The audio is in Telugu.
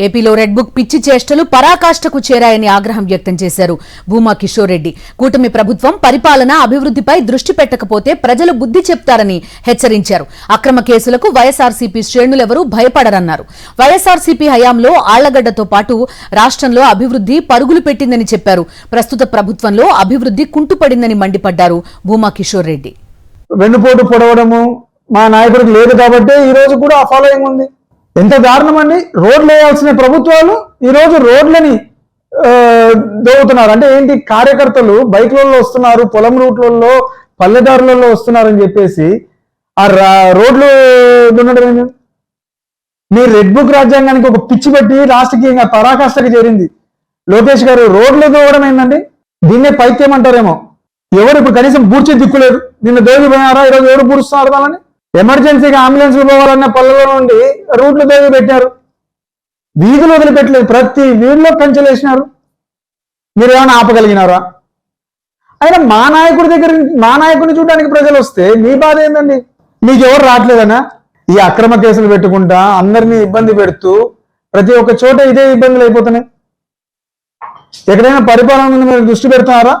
ఏపీలో రెడ్ బుక్ పిచ్చి చేష్టలు పరాకాష్ఠకు చేరాయని ఆగ్రహం వ్యక్తం చేశారు భూమా కిషోర్ రెడ్డి. కూటమి ప్రభుత్వం పరిపాలన అభివృద్ధిపై దృష్టి పెట్టకపోతే ప్రజలు బుద్ధి చెప్తారని హెచ్చరించారు. అక్రమ కేసులకు వైఎస్ఆర్సీపీ శ్రేణులెవరూ భయపడరన్నారు. వైఎస్ఆర్సీపీ హయాంలో ఆళ్లగడ్డతో పాటు రాష్ట్రంలో అభివృద్ధి పరుగులు పెట్టిందని చెప్పారు. ప్రస్తుత ప్రభుత్వంలో అభివృద్ధి కుంటుపడిందని మండిపడ్డారు భూమా కిషోర్ రెడ్డి. వెన్నుపోటు పొడవడము మా నాయకుడికి లేదు కాబట్టి ఈ రోజు కూడా ఆ ఫాలోయింగ్ ఉంది. ఎంత దారుణం అండి. రోడ్లు వేయాల్సిన ప్రభుత్వాలు ఈ రోజు రోడ్లని దోగుతున్నారు. అంటే ఏంటి, కార్యకర్తలు బైక్లలో వస్తున్నారు, పొలం రూట్లలో పల్లెదారులలో వస్తున్నారని చెప్పేసి ఆ రోడ్లు దున్నడం ఏంటి? మీ రెడ్ బుక్ రాజ్యాంగానికి ఒక పిచ్చి పెట్టి రాష్ట్రకీయంగా పరాకాష్ఠకి చేరింది. లోకేష్ గారు రోడ్లు దోవడం ఏంటండి? దీన్నే పైత్యం అంటారేమో. ఎవరు ఇప్పుడు కనీసం బూడ్చే దిక్కులేదు. నిన్న దోగిపోయినారా, ఈరోజు ఎవరు బూడుస్తున్నారు వాళ్ళని? ఎమర్జెన్సీగా అంబులెన్స్ పోవాలన్న పల్లెలో నుండి రూట్లు దోగి పెట్టారు, వీధులు వదిలిపెట్టలేదు, ప్రతి వీధిలో కంచెలేసినారు. మీరు ఏమైనా ఆపగలిగినారా? అయినా మా నాయకుడిని చూడడానికి ప్రజలు వస్తే మీ బాధ ఏందండి? మీకు ఎవరు రావట్లేదనా? ఈ అక్రమ కేసులు పెట్టుకుంటా అందరినీ ఇబ్బంది పెడుతూ ప్రతి ఒక్క చోట ఇదే ఇబ్బందులు అయిపోతున్నాయి. ఎక్కడైనా పరిపాలన మీద మీరు దృష్టి పెడుతున్నారా?